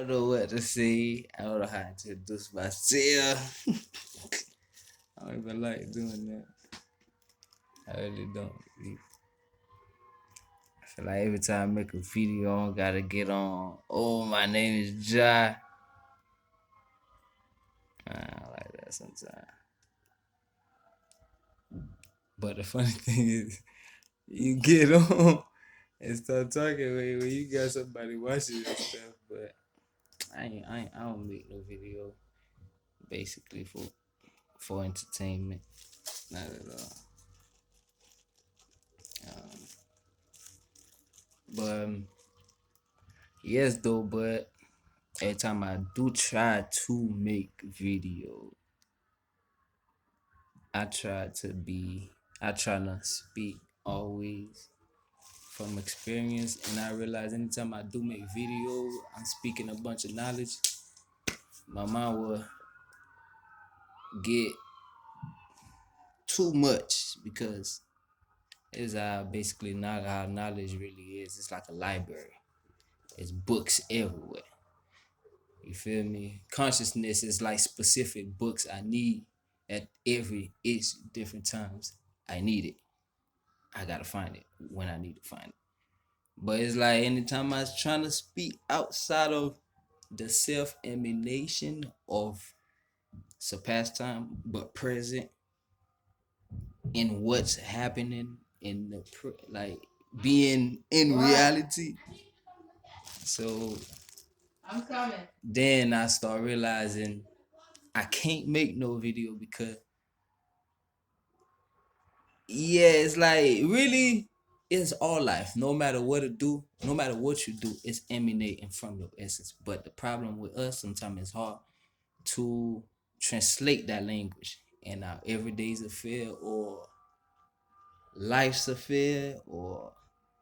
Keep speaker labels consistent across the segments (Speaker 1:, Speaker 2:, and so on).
Speaker 1: don't know what to say. I don't know how to introduce myself. I don't even like doing that. I really don't. I feel like every time I make a video, I gotta get on. Oh, my name is Jai. I like that sometimes. But the funny thing is, you get on and start talking when you got somebody watching your stuff. But I don't make no video basically for entertainment. Not at all. Um, but yes, though. But every time I do try to make video, I try to be. I try not speak always from experience, and I realize anytime I do make video, I'm speaking a bunch of knowledge. My mind will get too much because it's basically not how knowledge really is. It's like a library. It's books everywhere. You feel me? Consciousness is like specific books I need at every each different times. I need it. I gotta find it when I need to find it. But it's like anytime I was trying to speak outside of the self emanation of surpassed time, but present in what's happening in the like being in reality. So I'm coming. Then I start realizing I can't make no video because it's like really it's all life. No matter what it do, no matter what you do, it's emanating from your essence. But the problem with us sometimes it's hard to translate that language in our everyday's affair or life's affair or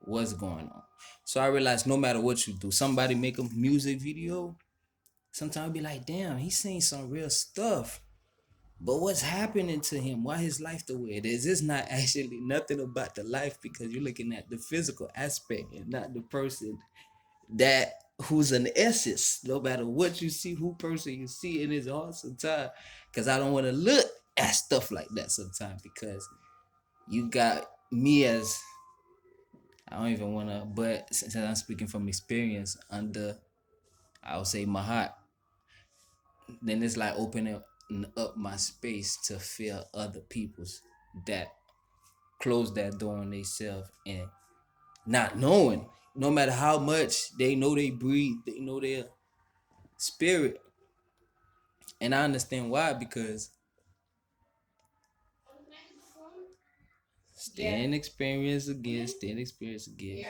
Speaker 1: what's going on. So I realized no matter what you do, somebody make a music video, sometimes I'll be like, damn, he's saying some real stuff. But what's happening to him? Why his life the way it is? It's not actually nothing about the life because you're looking at the physical aspect and not the person that who's an essence. No matter what you see, who person you see in his heart sometimes. Because I don't want to look at stuff like that sometimes because you got me as I don't even want to, but since I'm speaking from experience under, I would say my heart, then it's like opening up my space to feel other people's that close that door on themselves and not knowing, no matter how much they know they breathe, they know their spirit. And I understand why, because staying experience again, staying experience again. Yeah.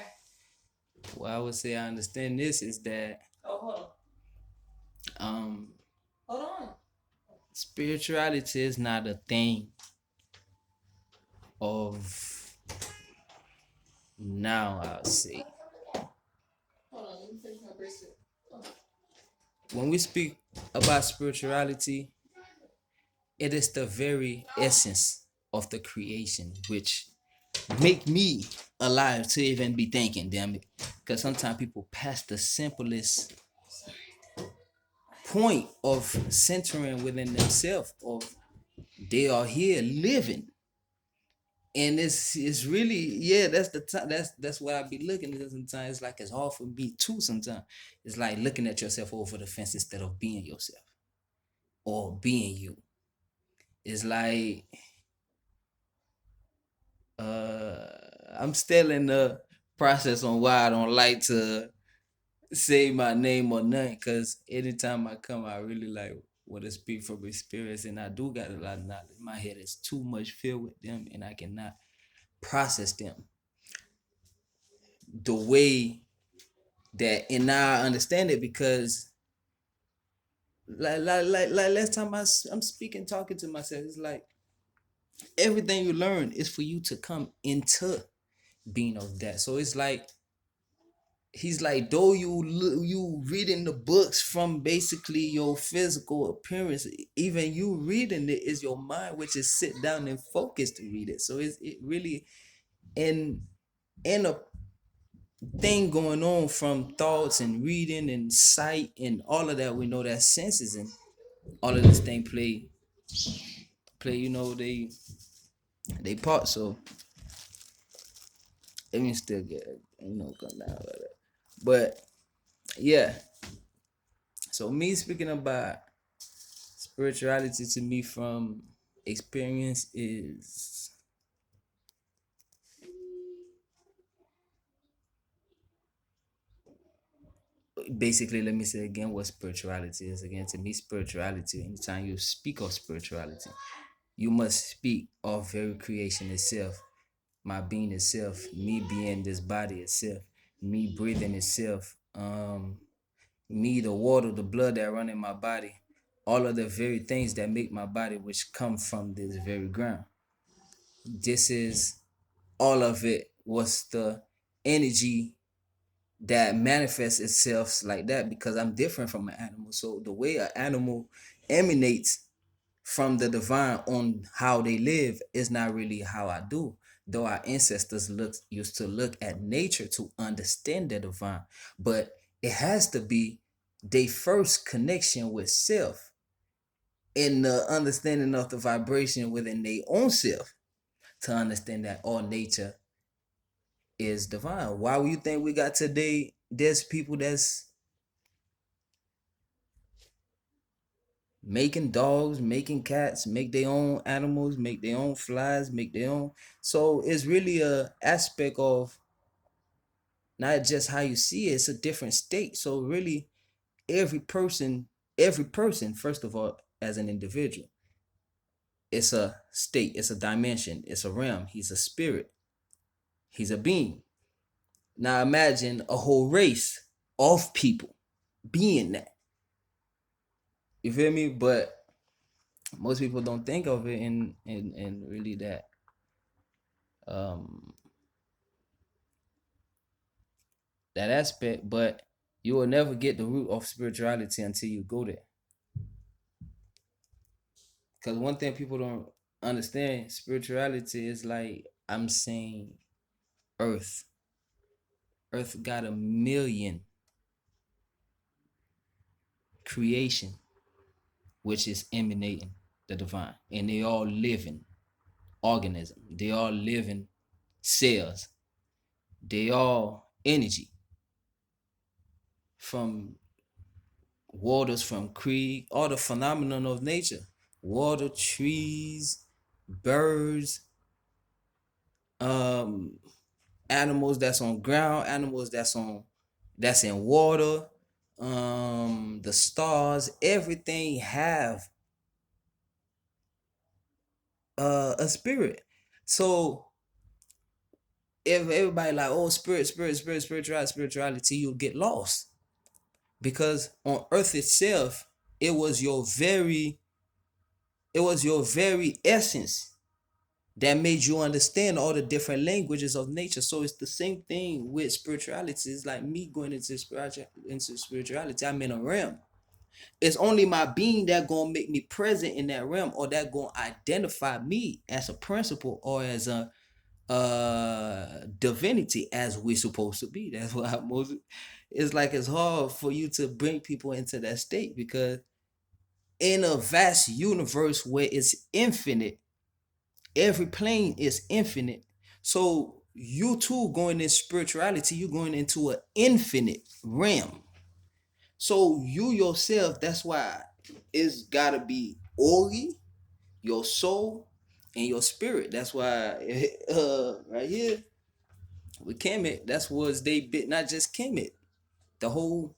Speaker 1: What I would say I understand this is that hold on. Spirituality is not a thing of now, I'll say. When we speak about spirituality, it is the very essence of the creation, which make me alive to even be thinking, damn it. Because sometimes people pass the simplest point of centering within themselves of they are here living. And it's really that's the time that's what I be looking at sometimes. It's like it's hard for me too sometimes. It's like looking at yourself over the fence instead of being yourself or being you. It's like I'm still in the process on why I don't like to say my name or nothing, because anytime I come, I really like want to speak from experience, and I do got a lot of knowledge. My head is too much filled with them, and I cannot process them the way that, and now I understand it because like last time I'm speaking, talking to myself, it's like everything you learn is for you to come into being of that. So it's like he's like, though you reading the books from basically your physical appearance, even you reading it is your mind, which is sit down and focus to read it. So it really in a thing going on from thoughts and reading and sight and all of that. We know that senses and all of this thing play, they part. So let me still get come down with it. But yeah, so me speaking about spirituality to me from experience is basically, let me say again what spirituality is. Again, to me, spirituality, anytime you speak of spirituality, you must speak of very creation itself, my being itself, me being this body itself, me breathing itself, me, the water, the blood that run in my body, all of the very things that make my body, which come from this very ground. This is all of it was the energy that manifests itself like that because I'm different from an animal. So the way an animal emanates from the divine on how they live is not really how I do. Though our ancestors used to look at nature to understand the divine, but it has to be their first connection with self in the understanding of the vibration within their own self to understand that all nature is divine. Why would you think we got today? There's people that's making dogs, making cats, make their own animals, make their own flies, make their own. So it's really a aspect of not just how you see it, it's a different state. So really every person, first of all, as an individual, it's a state, it's a dimension, it's a realm. He's a spirit, he's a being. Now imagine a whole race of people being that. You feel me? But most people don't think of it in really that um that aspect, but you will never get the root of spirituality until you go there. Because one thing people don't understand, spirituality is like I'm saying earth. Earth got a million creation, which is emanating the divine. And they all living organism. They all living cells. They all energy from waters, from creek, all the phenomenon of nature. Water, trees, birds, um, animals that's on ground, animals that's in water, the stars, everything have a spirit. So if everybody like, oh, spirituality, you'll get lost. Because on earth itself, it was your very, it was your very essence that made you understand all the different languages of nature. So it's the same thing with spirituality. It's like me going into spirituality. I'm in a realm. It's only my being that gonna make me present in that realm, or that gonna identify me as a principle or as a divinity as we're supposed to be. That's why most it's like it's hard for you to bring people into that state because in a vast universe where it's infinite, every plane is infinite. So you too going in spirituality, you're going into an infinite realm. So you yourself, that's why it's gotta be Ori, your soul, and your spirit. That's why right here with Kemet, that's was they bit not just Kemet, the whole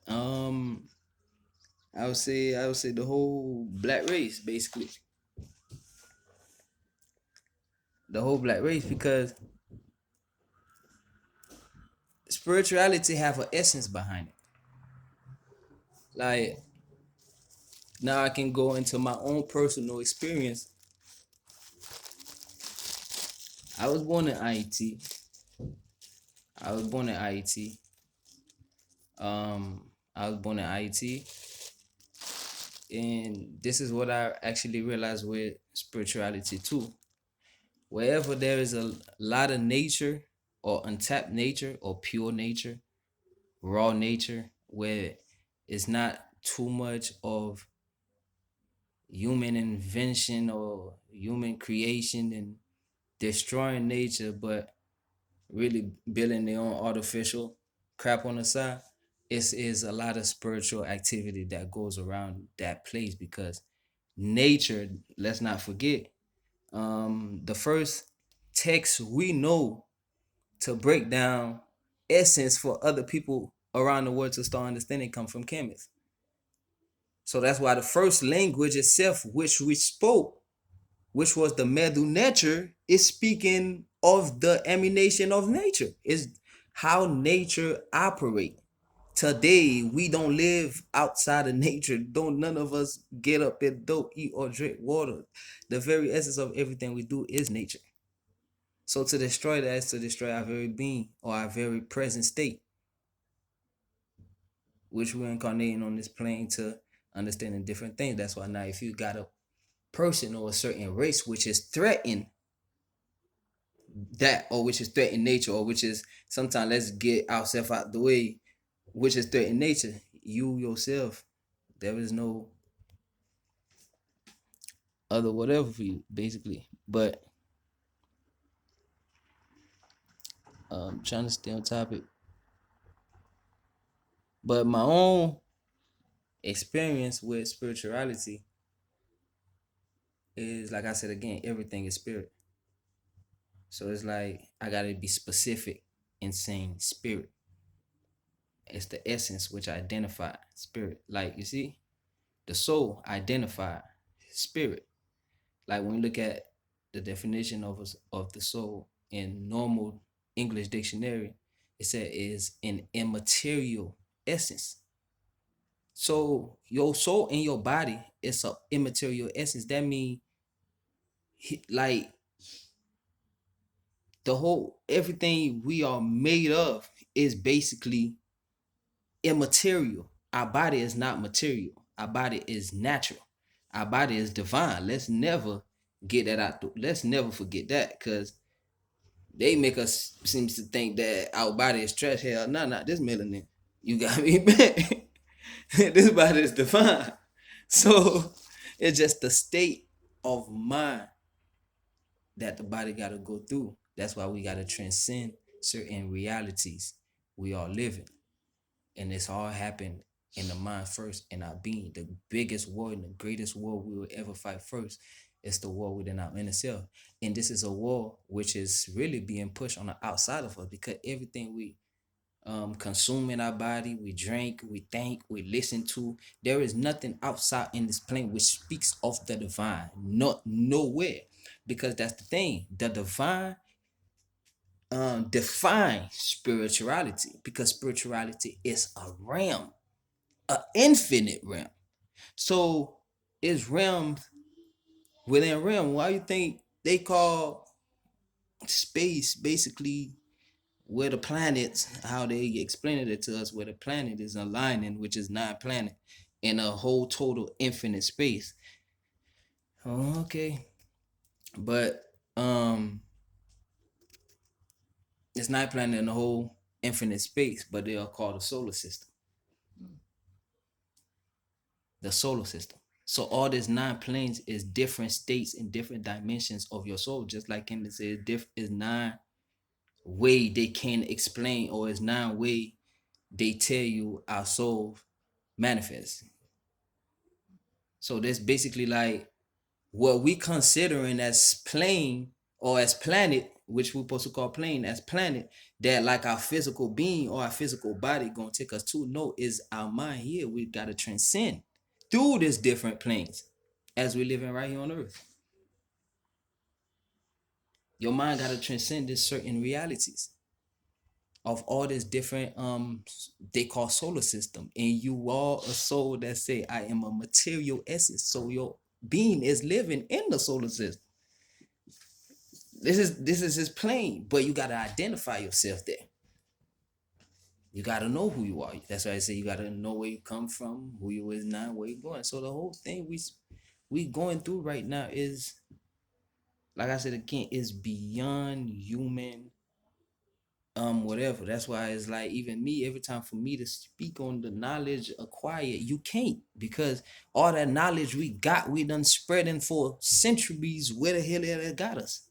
Speaker 1: um I would say the whole black race, basically. The whole black race because spirituality have an essence behind it. Like now I can go into my own personal experience. I was born in IET. I was born in IET. I was born in IET. And this is what I actually realized with spirituality too. Wherever there is a lot of nature or untapped nature or pure nature, raw nature, where it's not too much of human invention or human creation and destroying nature, but really building their own artificial crap on the side, it is a lot of spiritual activity that goes around that place because nature, let's not forget, the first text we know to break down essence for other people around the world to start understanding come from Kemet. So that's why the first language itself, which we spoke, which was the Medu nature, is speaking of the emanation of nature. Is how nature operate. Today we don't live outside of nature. Don't none of us get up and don't eat or drink water. The very essence of everything we do is nature. So to destroy that is to destroy our very being or our very present state, which we're incarnating on this plane to understanding different things. That's why now if you got a person or a certain race which is threatened that or which is threatening nature or which is sometimes let's get ourselves out the way, which is threatening nature, you yourself, there is no other whatever for you, basically. But trying to stay on topic. But my own experience with spirituality is like I said again, everything is spirit. So it's like I gotta be specific in saying spirit. It's the essence which identify spirit. Like you see, the soul identify spirit. Like when you look at the definition of the soul in normal English dictionary, it said is an immaterial essence. So your soul in your body is a immaterial essence. That means like the whole everything we are made of is basically immaterial. Our body is not material. Our body is natural. Our body is divine. Let's never get that out. Let's never forget that because they make us seems to think that our body is trash. Hell, not this melanin. You got me back. This body is divine. So it's just the state of mind that the body got to go through. That's why we got to transcend certain realities we are living. And this all happened in the mind first, in our being. The biggest war and the greatest war we will ever fight first is the war within our inner self. And this is a war which is really being pushed on the outside of us because everything we consume in our body, we drink, we think, we listen to, there is nothing outside in this plane which speaks of the divine. Not nowhere. Because that's the thing. The divine define spirituality because spirituality is a realm, an infinite realm. So it's realms within realm. Why you think they call space basically where the planets, how they explained it to us, where the planet is aligning, which is nine planet in a whole total infinite space. Oh, okay. But it's nine planet in the whole infinite space, but they are called the solar system. The solar system. So all these nine planes is different states and different dimensions of your soul, just like Kim said, is nine way they can explain, or is nine way they tell you our soul manifests. So that's basically like what we considering as plane or as planet, which we're supposed to call plane as planet, that like our physical being or our physical body gonna take us to. No, is our mind here. We gotta transcend through these different planes as we living right here on earth. Your mind gotta transcend these certain realities of all this different they call solar system. And you are a soul that say I am a material essence. So your being is living in the solar system. This is his plane, but you gotta identify yourself there. You gotta know who you are. That's why I say you gotta know where you come from, who you is now, where you going. So the whole thing we going through right now is like I said again, it's beyond human whatever. That's why it's like even me, every time for me to speak on the knowledge acquired, you can't, because all that knowledge we got, we done spreading for centuries. Where the hell it got us?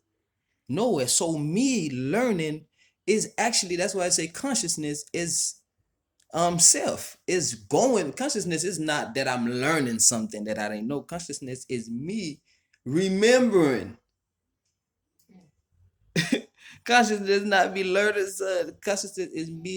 Speaker 1: Nowhere. So me learning is actually, that's why I say consciousness is self is going. Consciousness is not that I'm learning something that I didn't know. Consciousness is me remembering. Consciousness is not me learning. Consciousness is me